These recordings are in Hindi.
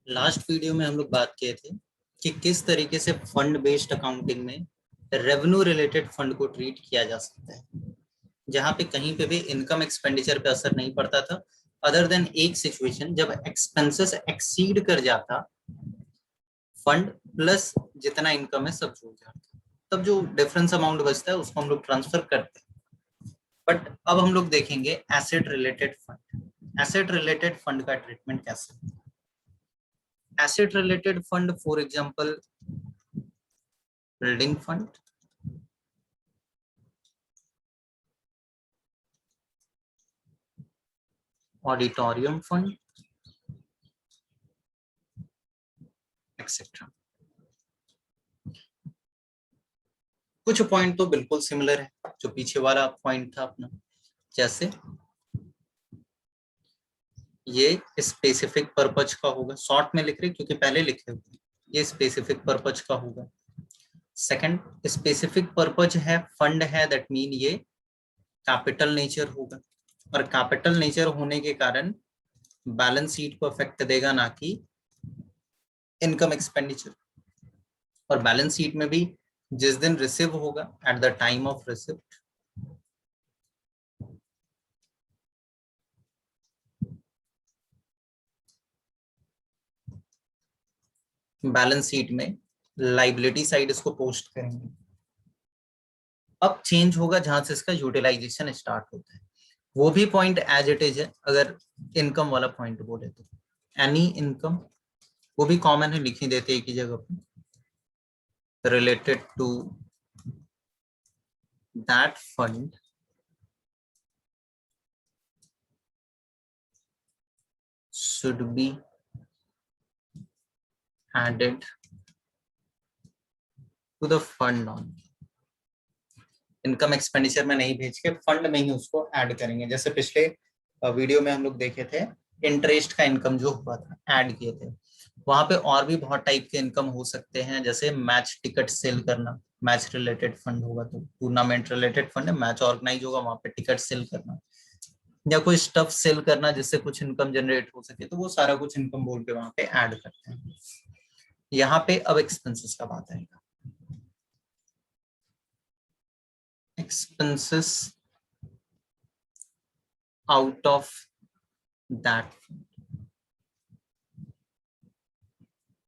लास्ट वीडियो में हम लोग बात किए थे कि किस तरीके से फंड बेस्ड अकाउंटिंग में रेवेन्यू रिलेटेड फंड को ट्रीट किया जा सकता है, जहां पे कहीं पे भी इनकम एक्सपेंडिचर पे असर नहीं पड़ता था, अदर देन एक सिचुएशन जब एक्सपेंसेस एक्सीड कर जाता फंड प्लस जितना इनकम है सब जुड़ जाता, तब जो डिफरेंस अमाउंट बचता है उसको हम लोग ट्रांसफर करते हैं। बट अब हम लोग देखेंगे asset related fund. Asset related fund का ट्रीटमेंट कैसे? Asset related fund, for example building fund, auditorium fund, etcetera. कुछ पॉइंट तो बिल्कुल सिमिलर है जो पीछे वाला पॉइंट था अपना, जैसे ये स्पेसिफिक पर्पज का होगा, शॉर्ट में लिख रहे क्योंकि पहले लिखे हुए, ये स्पेसिफिक पर्पज का होगा। सेकंड, स्पेसिफिक पर्पज है, फंड है, दैट मीन ये कैपिटल नेचर होगा, और कैपिटल नेचर होने के कारण बैलेंस शीट को अफेक्ट देगा, ना कि इनकम एक्सपेंडिचर। और बैलेंस शीट में भी जिस दिन रिसीव होगा, at the time of receipt, balance sheet में लाइबिलिटी साइड इसको पोस्ट करेंगे। अब चेंज होगा जहां से इसका यूटिलाइजेशन स्टार्ट होता है, वो भी पॉइंट एज इट इज है। अगर इनकम वाला पॉइंट बोले तो एनी इनकम, वो भी कॉमन है, लिख ही देते एक ही जगह पे, related to that fund should be added to the fund on। Income expenditure में नहीं भेज के फंड में ही उसको ऐड करेंगे। जैसे पिछले वीडियो में हम लोग देखे थे, इंटरेस्ट का इनकम जो हुआ था ऐड किए थे, वहां पे और भी बहुत टाइप के इनकम हो सकते हैं, जैसे मैच टिकट सेल करना, मैच रिलेटेड फंड होगा तो टूर्नामेंट रिलेटेड फंड है, मैच ऑर्गेनाइज होगा वहां पे टिकट सेल करना, या कोई स्टफ सेल करना जिससे कुछ इनकम जनरेट हो सके, तो वो सारा कुछ इनकम बोल के वहां पे ऐड करते हैं। यहाँ पे अब एक्सपेंसेस का बात आएगा। एक्सपेंसेस आउट ऑफ दैट,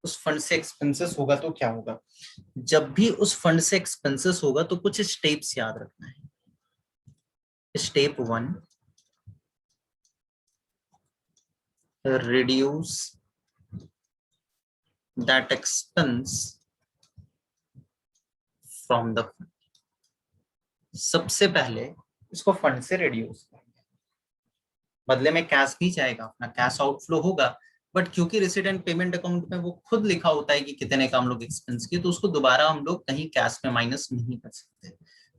उस फंड से एक्सपेंसेस होगा तो क्या होगा? जब भी उस फंड से एक्सपेंसेस होगा तो कुछ स्टेप्स याद रखना है। Step 1, reduce that expense from the fund. सबसे पहले इसको फंड से रिड्यूस करेंगे, बदले में कैश भी जाएगा, अपना कैश आउटफ्लो होगा, बट क्योंकि रेसिडेंट पेमेंट अकाउंट में वो खुद लिखा होता है कि कितने का हम लोग एक्सपेंस किए, तो उसको दोबारा हम लोग कहीं कैश में माइनस नहीं कर सकते।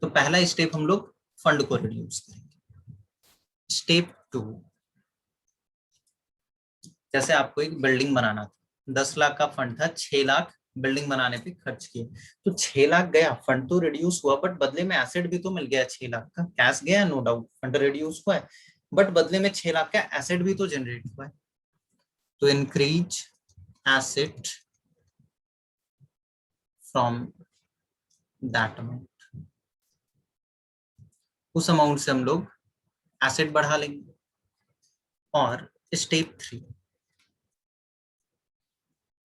तो पहला स्टेप हम लोग फंड को रिड्यूस करेंगे। स्टेप 2, जैसे आपको एक बिल्डिंग बनाना था, 10 लाख का फंड था, 6 लाख बिल्डिंग बनाने पे खर्च किए, तो 6 लाख गया, फंड तो रिड्यूस हुआ, बट बदले में एसेट भी तो मिल गया 6 लाख का। कैश गया नो डाउट, फंड रिड्यूस हुआ है, बट बदले में 6 लाख का एसेट भी तो जनरेट हुआ है। तो increase asset from that amount, उस अमाउंट से हम लोग एसेट बढ़ा लेंगे। और स्टेप 3,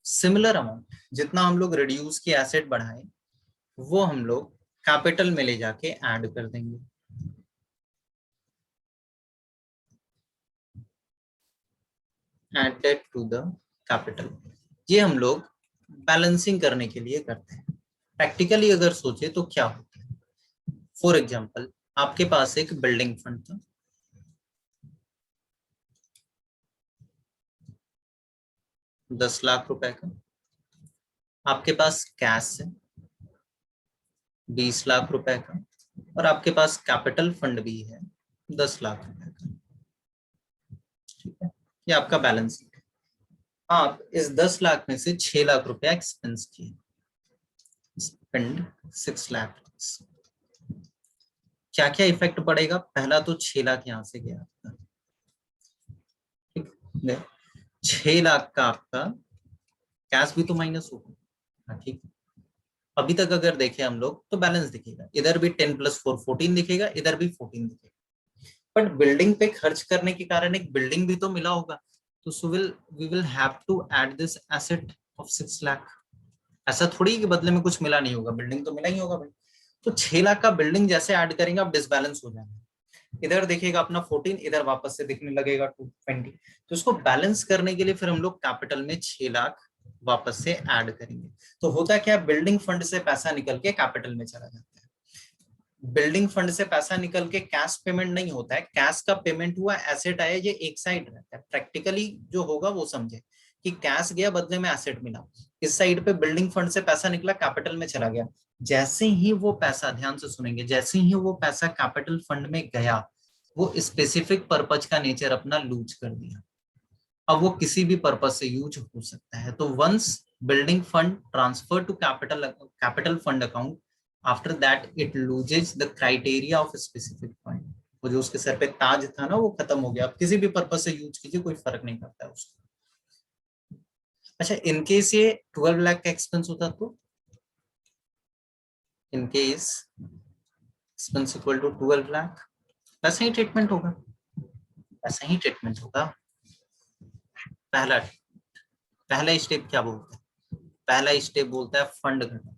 सिमिलर अमाउंट जितना हम लोग रिड्यूस की एसेट बढ़ाए, वो हम लोग कैपिटल में ले जाके ऐड कर देंगे। एडेड टू द कैपिटल, ये हम लोग बैलेंसिंग करने के लिए करते हैं। प्रैक्टिकली अगर सोचे तो क्या होता है, फॉर एग्जांपल आपके पास एक बिल्डिंग फंड था, 10 लाख रुपए का, आपके पास कैश है 20 लाख रुपए का, और आपके पास कैपिटल फंड भी है 10 लाख रुपए का। ठीक है, ये आपका बैलेंस शीट है। आप इस 10 लाख में से 6 लाख रुपया एक्सपेंस किए, स्पेंड 6 लाख। क्या क्या इफेक्ट पड़ेगा? पहला तो 6 लाख यहां से गया आपका, ठीक है, 6 लाख का आपका कैश भी तो माइनस होगा। हाँ ठीक है, अभी तक अगर देखें हम लोग तो बैलेंस दिखेगा, इधर भी 10 + 4 14 दिखेगा, इधर भी 14 दिखेगा, बट बिल्डिंग पे खर्च करने के कारण एक बिल्डिंग भी तो मिला होगा, तो so we will have to add this asset of 6 lakh. ऐसा थोड़ी कि बदले में कुछ मिला नहीं होगा, बिल्डिंग तो मिला ही होगा भाई। तो 6 लाख का बिल्डिंग जैसे ऐड करेंगे आप डिसबैलेंस हो जाएगा, इधर देखिएगा अपना 14, इधर वापस से दिखने लगेगा 20। तो इसको बैलेंस करने के लिए फिर हम लोग कैपिटल में 6 लाख वापस से ऐड करेंगे। तो होता क्या है, बिल्डिंग फंड से पैसा निकल के कैपिटल में चला जाता है। बिल्डिंग फंड से पैसा निकल के कैश पेमेंट नहीं होता है, कैश का पेमेंट हुआ, एसेट आया, ये एक साइड रहता है। प्रैक्टिकली जो होगा वो समझे कि कैश गया, बदले में एसेट मिला, इस साइड पे बिल्डिंग फंड से पैसा निकला, कैपिटल में चला गया। जैसे ही वो पैसा, ध्यान से सुनेंगे, जैसे ही वो पैसा कैपिटल फंड में गया, वो स्पेसिफिक पर्पज का नेचर अपना लूज कर दिया। अब वो किसी भी पर्पज से यूज हो सकता है। तो once building fund transfer to capital fund account, after that it loses the criteria of specific fund. वो जो उसके सर पे ताज था ना, वो खत्म हो गया। अब किसी भी पर्पज से यूज कीजिए, कोई फर्क नहीं पड़ता है उसको। अच्छा, इनकेस ये 12 लाख का एक्सपेंस होता तो, in case expense equal to 12 lakh, वैसा ही ट्रीटमेंट होगा, वैसा ही ट्रीटमेंट होगा। पहला पहला स्टेप क्या बोलता है, पहला स्टेप बोलता है फंड घटा।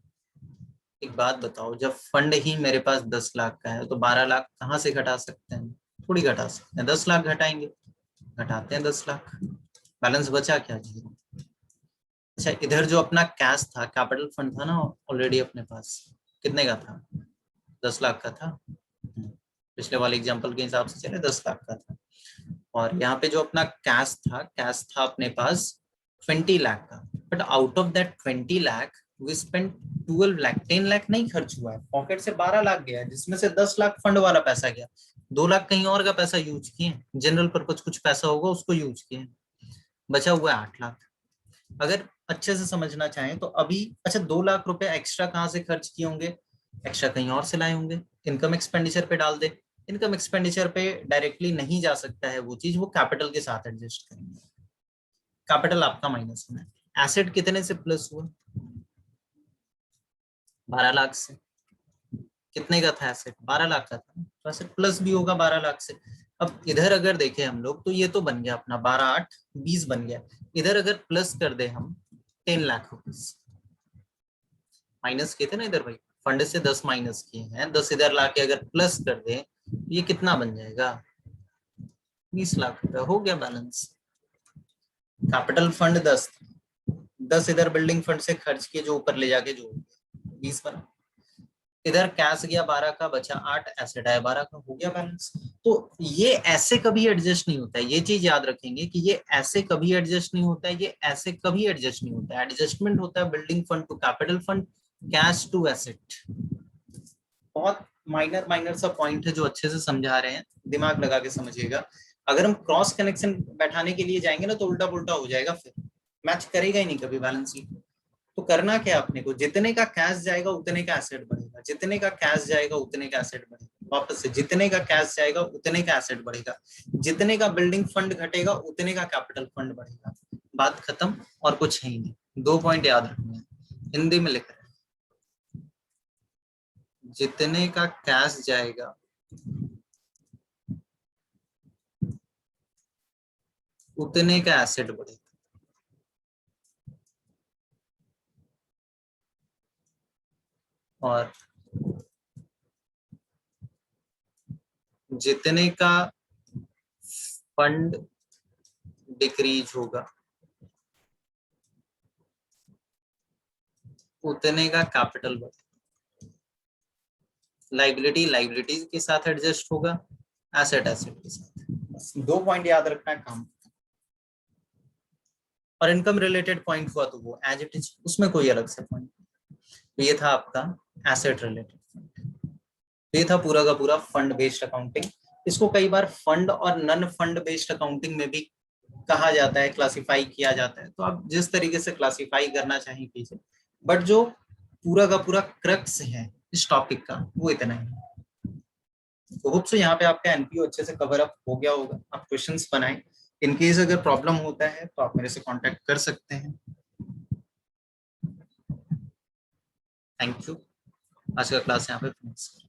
एक बात बताओ, जब फंड ही मेरे पास 10 लाख का है तो 12 लाख कहाँ से घटा सकते हैं? थोड़ी घटा सकते हैं, 10 लाख घटाएंगे, घटाते हैं 10 लाख, बैलेंस बचा क्या? 0। अच्छा, इधर जो अपना कैश था, कैपिटल फंड था ना ऑलरेडी अपने पास, कितने का था? 10 लाख का था। पिछले वाले एग्जांपल के हिसाब से चले 10 लाख का था। और यहाँ पे जो अपना कैश था अपने पास 20 लाख का, but out of that 20 lakh we spend 12 lakh. 10 lakh नहीं खर्च हुआ है, पॉकेट से 12 लाख गया है, जिसमें से 10 लाख फंड वाला पैसा गया, 2 लाख कहीं और का पैसा यूज किए, जनरल पर्पज कुछ पैसा होगा उसको यूज किए, बचा हुआ है 8 लाख। अगर अच्छे से समझना चाहें तो अभी, अच्छा 2 लाख रुपए एक्स्ट्रा कहाँ से खर्च किए होंगे? एक्स्ट्रा कहीं और से लाए होंगे, इनकम एक्सपेंडिचर पे डाल दे। इनकम एक्सपेंडिचर पे डायरेक्टली नहीं जा सकता है वो चीज, वो कैपिटल के साथ एडजस्ट करेंगे। कैपिटल आपका माइनस होना है। एसेट कितने से प्लस हुआ? 12 लाख से। कितने का था एसेट? 12 लाख का था, तो एसेट प्लस भी होगा 12 लाख से। अब इधर अगर देखें हम लोग तो ये तो बन गया अपना 12 8 20 बन गया। इधर अगर प्लस कर दे हम 10 लाख रुपीज, माइनस किए थे ना इधर भाई, फंड से 10 माइनस किए हैं, 10 इधर लाके अगर प्लस कर दे, ये कितना बन जाएगा? 20 लाख रुपया हो गया बैलेंस। कैपिटल फंड 10 इधर बिल्डिंग फंड से खर्च किए, जो ऊपर ले जाके जो 20 बना। इधर कैश गया 12 का, बचा 8, एसेट आया 12 का, हो गया बैलेंस। तो ये ऐसे कभी एडजस्ट नहीं होता है, ये चीज याद रखेंगे कि ये ऐसे कभी एडजस्ट नहीं होता है, ये ऐसे कभी एडजस्ट नहीं होता है। एडजस्टमेंट होता है building fund to capital fund, cash to asset. बहुत माइनर माइनर सा पॉइंट है जो अच्छे से समझा रहे हैं, दिमाग लगा के समझिएगा। अगर हम क्रॉस कनेक्शन बैठाने के लिए जाएंगे ना तो उल्टा पुल्टा हो जाएगा, फिर मैच करेगा ही नहीं कभी बैलेंस शीट। तो करना क्या अपने को, जितने का कैश जाएगा उतने का एसेट बढ़ेगा, जितने का कैश जाएगा उतने का एसेट बढ़ेगा। वापस से, जितने का कैश जाएगा उतने का एसेट बढ़ेगा, जितने का बिल्डिंग फंड घटेगा उतने का कैपिटल फंड बढ़ेगा। बात खत्म, और कुछ है ही नहीं। 2 पॉइंट याद रखने हैं, हिंदी में लिख रहे हैं, जितने का कैश जाएगा उतने का एसेट बढ़ेगा, और जितने का फंड डिक्रीज होगा उतने का कैपिटल बढ़ेगा। लाइबिलिटी लाइबिलिटीज के साथ एडजस्ट होगा, एसेट एसेट के साथ। बस 2 पॉइंट याद रखना है काम। और इनकम रिलेटेड पॉइंट हुआ तो वो एज इट इज, उसमें कोई अलग से पॉइंट। तो ये था आपका एसेट रिलेटेड फंड, ये था पूरा का पूरा फंड बेस्ड अकाउंटिंग। इसको कई बार फंड और नॉन फंड बेस्ड अकाउंटिंग में भी कहा जाता है, क्लासिफाई किया जाता है। तो आप जिस तरीके से क्लासिफाई करना चाहें कीजिए, बट जो पूरा का पूरा क्रक्स है इस टॉपिक का वो इतना ही है। तो होप से यहाँ पे आपका एनपीओ अच्छे से कवर अप हो गया होगा। आप क्वेश्चंस बनाएं, इनकेस अगर प्रॉब्लम होता है तो आप मेरे से कांटेक्ट कर सकते हैं। Thank you. आज का क्लास यहाँ पे फिनिश।